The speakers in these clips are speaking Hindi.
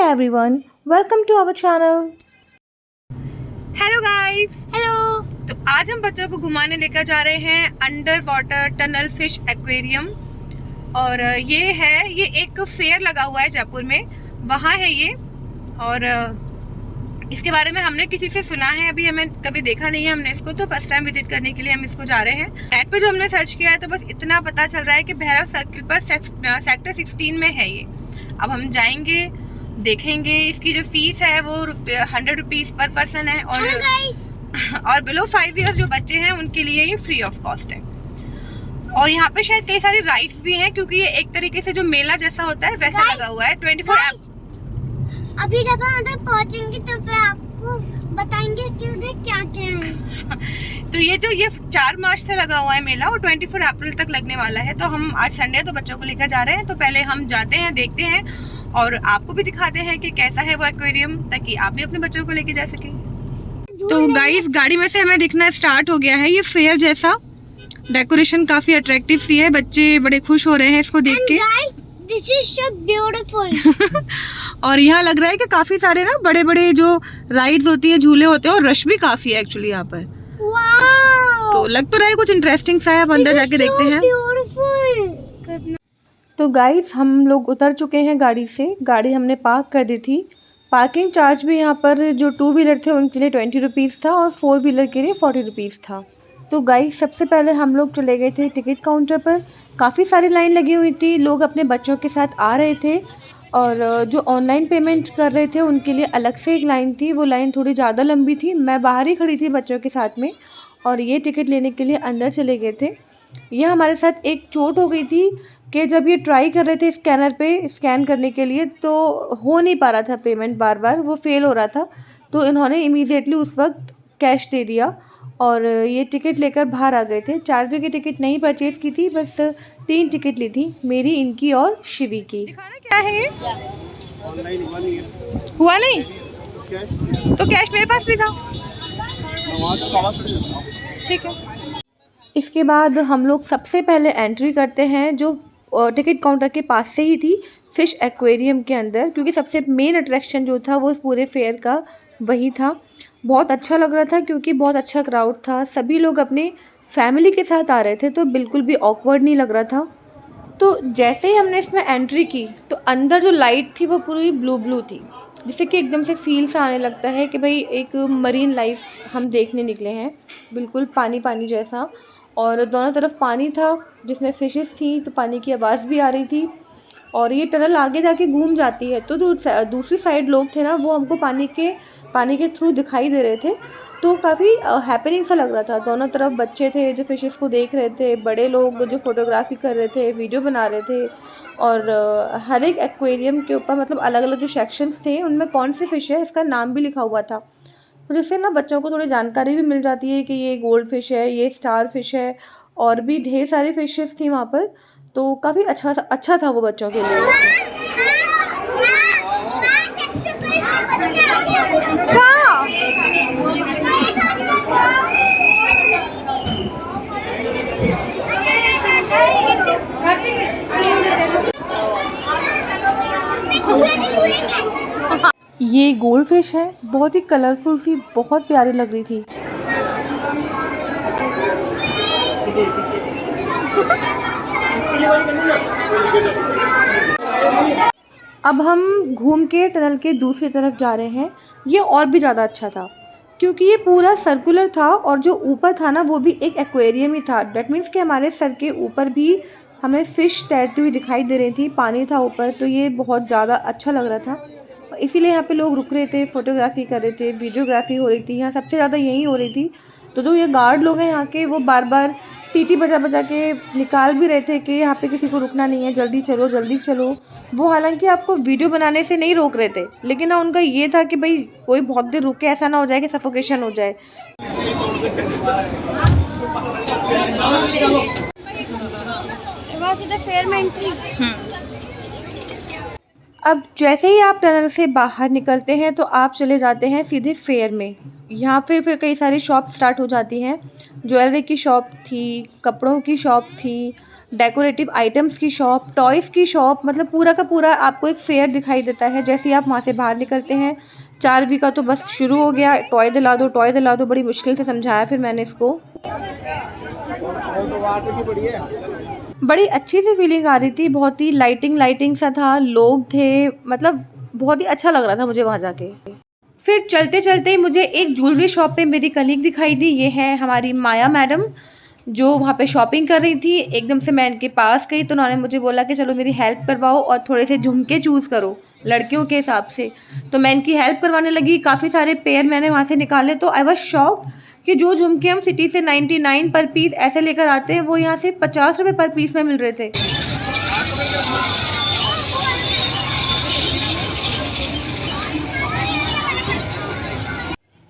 everyone, welcome to our channel. Hello guys. Hello. तो आज हम बच्चों को घुमाने लेकर जा रहे हैं under water tunnel fish aquarium. और ये एक फेयर लगा हुआ है जयपुर में, वहाँ है ये। और इसके बारे में हमने किसी से सुना है, अभी हमें कभी देखा नहीं है हमने इसको, तो फर्स्ट टाइम विजिट करने के लिए हम इसको जा रहे हैं। नेट पे जो हमने सर्च किया है तो बस इतना पता चल रहा है कि भैरव सर्किल पर सेक्टर 16 में है ये। अब हम जाएंगे, देखेंगे। इसकी जो फीस है वो 100 रुपीज़ पर पर्सन है और बिलो 5 इयर्स जो बच्चे हैं उनके लिए ये फ्री ऑफ कॉस्ट है। और यहाँ पे शायद कई सारी राइड्स भी हैं, क्योंकि ये एक तरीके से जो मेला जैसा होता है वैसा लगा हुआ है 24 अभी जब हम उधर पहुँचेंगे तो फिर आपको बताएंगे कि उधर क्या क्या है। तो ये 4 मार्च से लगा हुआ है मेला और 24 अप्रैल तक लगने वाला है। तो हम आज संडे तो बच्चों को लेकर जा रहे हैं, तो पहले हम जाते हैं, देखते हैं और आपको भी दिखाते हैं कि कैसा है वो एक्वेरियम, ताकि आप भी अपने बच्चों को लेके जा सकें। तो गाइस, गाड़ी में से हमें दिखना स्टार्ट हो गया है ये फेयर जैसा। डेकोरेशन काफी अट्रैक्टिव सी है, बच्चे बड़े खुश हो रहे हैं इसको देख के। This is so beautiful. और यहाँ लग रहा है कि काफी सारे ना बड़े बड़े जो राइड्स होती है, झूले होते हैं, और रश भी काफी है एक्चुअली यहाँ पर। वाओ, तो लग तो रहा है कुछ इंटरेस्टिंग सा है, अब अंदर जाके देखते हैं। ब्यूटीफुल। तो गाइस, हम लोग उतर चुके हैं गाड़ी से। गाड़ी हमने पार्क कर दी थी। पार्किंग चार्ज भी यहाँ पर जो 2 व्हीलर थे उनके लिए 20 रुपीज़ था और 4 व्हीलर के लिए 40 रुपीज़ था। तो गाइस, सबसे पहले हम लोग चले गए थे टिकट काउंटर पर। काफ़ी सारी लाइन लगी हुई थी, लोग अपने बच्चों के साथ आ रहे थे। और जो ऑनलाइन पेमेंट कर रहे थे उनके लिए अलग से एक लाइन थी, वो लाइन थोड़ी ज़्यादा लंबी थी। मैं बाहर ही खड़ी थी बच्चों के साथ में, और ये टिकट लेने के लिए अंदर चले गए थे। यह हमारे साथ एक चोट हो गई थी कि जब ये ट्राई कर रहे थे स्कैनर पे स्कैन करने के लिए, तो हो नहीं पा रहा था पेमेंट, बार बार वो फेल हो रहा था। तो इन्होंने इमीडिएटली उस वक्त कैश दे दिया और ये टिकट लेकर बाहर आ गए थे। 4 रुपये की टिकट नहीं परचेज़ की थी, बस 3 टिकट ली थी, मेरी, इनकी और शिवी की। दिखाना क्या है ये? हुआ नहीं तो कैश मेरे पास भी था। ठीक है। इसके बाद हम लोग सबसे पहले एंट्री करते हैं जो टिकट काउंटर के पास से ही थी, फ़िश एक्वेरियम के अंदर, क्योंकि सबसे मेन अट्रैक्शन जो था वो इस पूरे फेयर का वही था। बहुत अच्छा लग रहा था क्योंकि बहुत अच्छा क्राउड था, सभी लोग अपने फैमिली के साथ आ रहे थे, तो बिल्कुल भी ऑकवर्ड नहीं लग रहा था। तो जैसे ही हमने इसमें एंट्री की तो अंदर जो लाइट थी वो पूरी ब्लू थी, जिससे कि एकदम से फील सा आने लगता है कि भाई एक मरीन लाइफ हम देखने निकले हैं, बिल्कुल पानी पानी जैसा। और दोनों तरफ पानी था जिसमें फिशेस थी, तो पानी की आवाज़ भी आ रही थी। और ये टनल आगे जाके घूम जाती है, तो दूसरी साइड लोग थे ना, वो हमको पानी के थ्रू दिखाई दे रहे थे। तो काफ़ी हैपनिंग सा लग रहा था। दोनों तरफ बच्चे थे जो फिशेस को देख रहे थे, बड़े लोग जो फोटोग्राफी कर रहे थे, वीडियो बना रहे थे। और हर एक एक्वेरियम के ऊपर मतलब अलग अलग जो सेक्शंस थे उनमें कौन सी फ़िश है इसका नाम भी लिखा हुआ था, तो जिससे ना बच्चों को थोड़ी जानकारी भी मिल जाती है कि ये गोल्ड फिश है, ये स्टार फिश है, और भी ढेर सारी फिशेस थी वहाँ पर। तो काफ़ी अच्छा था वो बच्चों के लिए। ये गोल्ड फिश है, बहुत ही कलरफुल सी, बहुत प्यारी लग रही थी। अब हम घूम के टनल के दूसरी तरफ जा रहे हैं। ये और भी ज़्यादा अच्छा था क्योंकि ये पूरा सर्कुलर था, और जो ऊपर था ना वो भी एक एक्वेरियम ही था। डेट मीन्स कि हमारे सर के ऊपर भी हमें फ़िश तैरती हुई दिखाई दे रही थी, पानी था ऊपर, तो ये बहुत ज़्यादा अच्छा लग रहा था। इसीलिए यहाँ पे लोग रुक रहे थे, फ़ोटोग्राफी कर रहे थे, वीडियोग्राफी हो रही थी, यहाँ सबसे ज़्यादा यही हो रही थी। तो जो ये गार्ड लोग हैं यहाँ के, वो बार बार सीटी बजा बजा के निकाल भी रहे थे कि यहाँ पे किसी को रुकना नहीं है, जल्दी चलो जल्दी चलो। वो हालांकि आपको वीडियो बनाने से नहीं रोक रहे थे, लेकिन ना उनका ये था कि भाई कोई बहुत देर रुके, ऐसा ना हो जाए कि सफोकेशन हो जाए। फेयर में एंट्री। अब जैसे ही आप टनल से बाहर निकलते हैं तो आप चले जाते हैं सीधे फेयर में। यहाँ पे फिर कई सारी शॉप स्टार्ट हो जाती हैं। ज्वेलरी की शॉप थी, कपड़ों की शॉप थी, डेकोरेटिव आइटम्स की शॉप, टॉयज़ की शॉप, मतलब पूरा का पूरा आपको एक फेयर दिखाई देता है। जैसे ही आप वहाँ से बाहर निकलते हैं, 4वीं का तो बस शुरू हो गया, टॉय दिला दो, टॉय दिला दो। बड़ी मुश्किल से समझाया फिर मैंने इसको। बड़ी अच्छी सी फीलिंग आ रही थी, बहुत ही लाइटिंग सा था, लोग थे, मतलब बहुत ही अच्छा लग रहा था मुझे वहाँ जाके। फिर चलते-चलते मुझे एक ज्वेलरी शॉप पे मेरी कलीग दिखाई दी। ये है हमारी माया मैडम, जो वहाँ पे शॉपिंग कर रही थी। एकदम से मैं इनके पास गई तो उन्होंने मुझे बोला कि चलो मेरी हेल्प करवाओ और थोड़े से झुमके चूज़ करो लड़कियों के हिसाब से। तो मैं इनकी हेल्प करवाने लगी, काफ़ी सारे पेयर मैंने वहाँ से निकाले। तो आई वाज़ शॉक्ड कि जो झुमके हम सिटी से 99 पर पीस ऐसे लेकर आते हैं, वो यहाँ से 50 रुपये पर पीस में मिल रहे थे।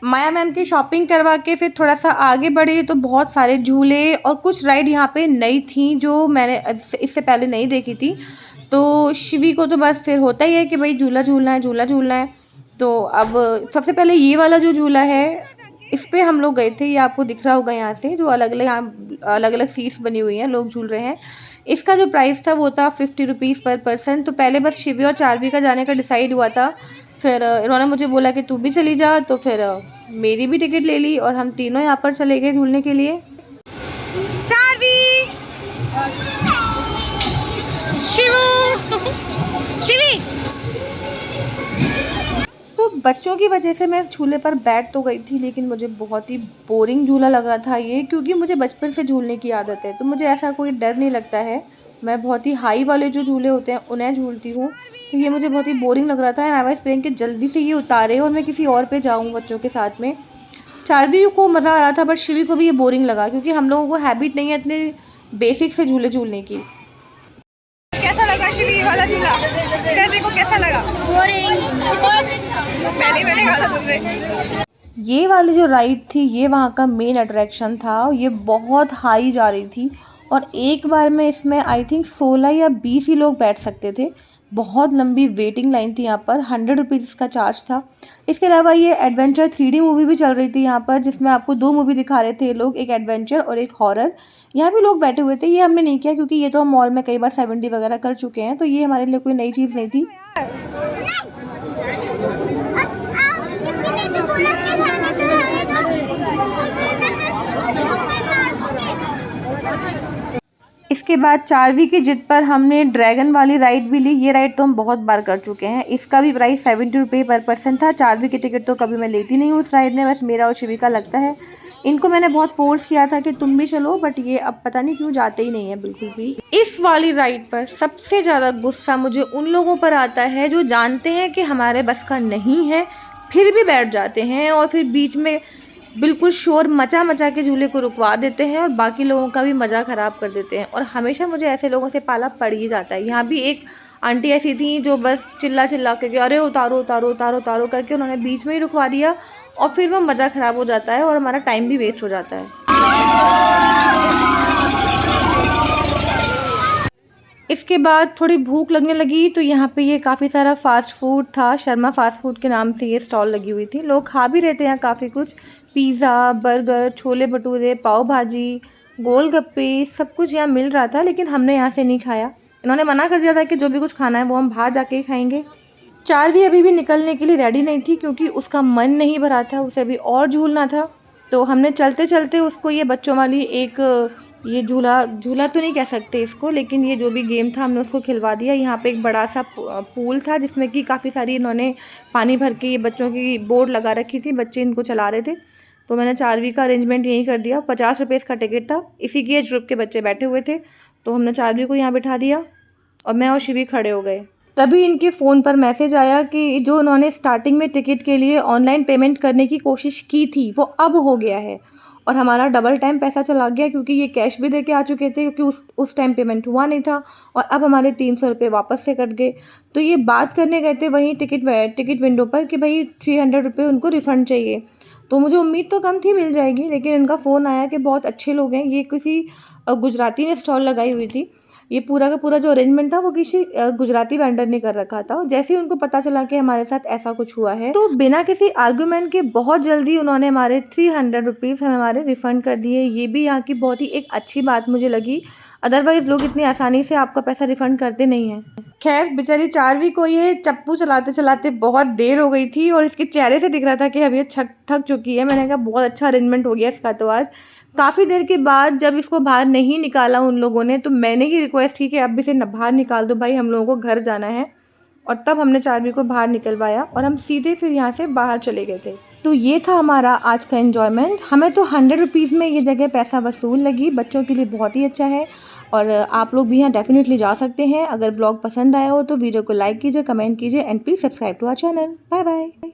माया मैम की शॉपिंग करवा के फिर थोड़ा-सा आगे बढ़े तो बहुत सारे झूले और कुछ राइड यहाँ पे नई थी जो मैंने इससे पहले नहीं देखी थी। तो शिवी को तो बस फिर होता ही है कि भई झूला झूलना है, झूला झूलना है। तो अब सबसे पहले ये वाला जो झूला है, इस पे हम लोग गए थे। ये आपको दिख रहा होगा यहाँ से, जो अलग-अलग यहाँ अलग-अलग सीट्स बनी हुई हैं, लोग झूल रहे हैं। इसका जो प्राइस था वो था 50 रुपीज़ पर पर्सन। तो पहले बस शिवी और चार्वी का जाने का डिसाइड हुआ था। फिर इन्होंने मुझे बोला कि तू भी चली जा, तो फिर मेरी भी टिकट ले ली और हम तीनों यहाँ पर चले गए झूलने के लिए। चार्वी, शिवू, शिवी। तो बच्चों की वजह से मैं इस झूले पर बैठ तो गई थी, लेकिन मुझे बहुत ही बोरिंग झूला लग रहा था ये, क्योंकि मुझे बचपन से झूलने की आदत है। तो मुझे ऐसा कोई डर नहीं लगता है। मैं बहुत ही हाई वाले जो झूले होते हैं उन्हें झूलती हूँ। तो ये मुझे बहुत ही बोरिंग लग रहा था एंड आई वाज प्रेइंग कि जल्दी से ये उतारे और मैं किसी और पे जाऊँ बच्चों के साथ में। चार्वी को मज़ा आ रहा था बट शिवी को भी ये बोरिंग लगा, क्योंकि हम लोगों को हैबिट नहीं है इतने बेसिक से झूले झूलने की। कैसा लगा शिवी वाला झूला? तेरे को कैसा लगा? बोरिंग। मैंने कहा था तुमसे। ये वाली जो राइड थी ये वहाँ का मेन अट्रैक्शन था। ये बहुत हाई जा रही थी और एक बार में इसमें आई थिंक 16 या 20 ही लोग बैठ सकते थे। बहुत लंबी वेटिंग लाइन थी यहाँ पर, 100 रुपीज़ इसका चार्ज था। इसके अलावा ये एडवेंचर 3D मूवी भी चल रही थी यहाँ पर, जिसमें आपको 2 मूवी दिखा रहे थे ये लोग, एक एडवेंचर और एक हॉरर। यहाँ भी लोग बैठे हुए थे। ये हमने नहीं किया क्योंकि ये तो हम मॉल में कई बार 70 वगैरह कर चुके हैं, तो ये हमारे लिए कोई नई चीज़ नहीं थी। किसी ने भी बोला कि रहने दो इसके बाद चार्वी की जिद पर हमने ड्रैगन वाली राइड भी ली। ये राइड तो हम बहुत बार कर चुके हैं। इसका भी प्राइस 70 रुपये पर पर्सन था। चार्वी की टिकट तो कभी मैं लेती नहीं हूँ उस राइड में, बस मेरा और शिवी का लगता है। इनको मैंने बहुत फोर्स किया था कि तुम भी चलो, बट ये अब पता नहीं क्यों जाते ही नहीं है बिल्कुल भी। इस वाली राइड पर सबसे ज़्यादा गुस्सा मुझे उन लोगों पर आता है जो जानते हैं कि हमारे बस का नहीं है, फिर भी बैठ जाते हैं और फिर बीच में बिल्कुल शोर मचा के झूले को रुकवा देते हैं और बाकी लोगों का भी मज़ा ख़राब कर देते हैं। और हमेशा मुझे ऐसे लोगों से पाला पड़ ही जाता है। यहाँ भी एक आंटी ऐसी थी जो बस चिल्ला के अरे उतारो उतारो उतारो उतारो करके उन्होंने बीच में ही रुकवा दिया और फिर वो मज़ा ख़राब हो जाता है और हमारा टाइम भी वेस्ट हो जाता है। इसके बाद थोड़ी भूख लगने लगी तो यहाँ पे ये काफ़ी सारा फ़ास्ट फूड था। शर्मा फ़ास्ट फूड के नाम से ये स्टॉल लगी हुई थी। लोग खा भी रहे थे यहाँ काफ़ी कुछ, पिज़्ज़ा, बर्गर, छोले भटूरे, पाव भाजी, गोलगप्पे, सब कुछ यहाँ मिल रहा था, लेकिन हमने यहाँ से नहीं खाया। इन्होंने मना कर दिया था कि जो भी कुछ खाना है वो हम बाहर जाके ही खाएंगे। चार्वी अभी भी निकलने के लिए रेडी नहीं थी क्योंकि उसका मन नहीं भरा था, उसे अभी और झूलना था। तो हमने चलते चलते उसको ये बच्चों वाली एक ये झूला तो नहीं कह सकते इसको, लेकिन ये जो भी गेम था हमने उसको खिलवा दिया। यहाँ पे एक बड़ा सा पूल था जिसमें कि काफ़ी सारी इन्होंने पानी भर के ये बच्चों की बोर्ड लगा रखी थी, बच्चे इनको चला रहे थे। तो मैंने चार्वी का अरेंजमेंट यहीं कर दिया। 50 रुपये इसका टिकट था। इसी की एज ग्रुप के बच्चे बैठे हुए थे, तो हमने चार्वी को यहाँ बिठा दिया और मैं और शिवी खड़े हो गए। तभी इनके फ़ोन पर मैसेज आया कि जो उन्होंने स्टार्टिंग में टिकट के लिए ऑनलाइन पेमेंट करने की कोशिश की थी वो अब हो गया है और हमारा डबल टाइम पैसा चला गया, क्योंकि ये कैश भी दे के आ चुके थे क्योंकि उस टाइम पेमेंट हुआ नहीं था और अब हमारे 300 रुपये वापस से कट गए। तो ये बात करने गए थे वहीं टिकट विंडो पर कि भाई 300 रुपये उनको रिफ़ंड चाहिए। तो मुझे उम्मीद तो कम थी मिल जाएगी, लेकिन इनका फ़ोन आया कि बहुत अच्छे लोग हैं। ये किसी गुजराती ने स्टॉल लगाई हुई थी। ये पूरा का पूरा जो अरेंजमेंट था वो किसी गुजराती वेंडर ने कर रखा था। जैसे ही उनको पता चला कि हमारे साथ ऐसा कुछ हुआ है तो बिना किसी आर्गुमेंट के बहुत जल्दी उन्होंने हमारे 300 रुपीज़ हमें हमारे रिफ़ंड कर दिए। ये भी यहाँ की बहुत ही एक अच्छी बात मुझे लगी। अदरवाइज़ लोग इतनी आसानी से आपका पैसा रिफ़ंड करते नहीं हैं। खैर बेचारी चार्वी को ये चप्पू चलाते-चलाते बहुत देर हो गई थी और इसके चेहरे से दिख रहा था कि अब ये थक चुकी है। मैंने कहा बहुत अच्छा अरेंजमेंट हो गया इसका तो आज। काफ़ी देर के बाद जब इसको बाहर नहीं निकाला उन लोगों ने, तो मैंने ही रिक्वेस्ट की कि अब इसे बाहर निकाल दो भाई, हम लोगों को घर जाना है। और तब हमने चार्वी को बाहर निकलवाया और हम सीधे फिर यहाँ से बाहर चले गए थे। तो ये था हमारा आज का एन्जॉयमेंट। हमें तो 100 रुपीज़ में ये जगह पैसा वसूल लगी। बच्चों के लिए बहुत ही अच्छा है और आप लोग भी यहाँ डेफिनेटली जा सकते हैं। अगर व्लॉग पसंद आया हो तो वीडियो को लाइक कीजिए, कमेंट कीजिए and please subscribe to our channel. Bye bye.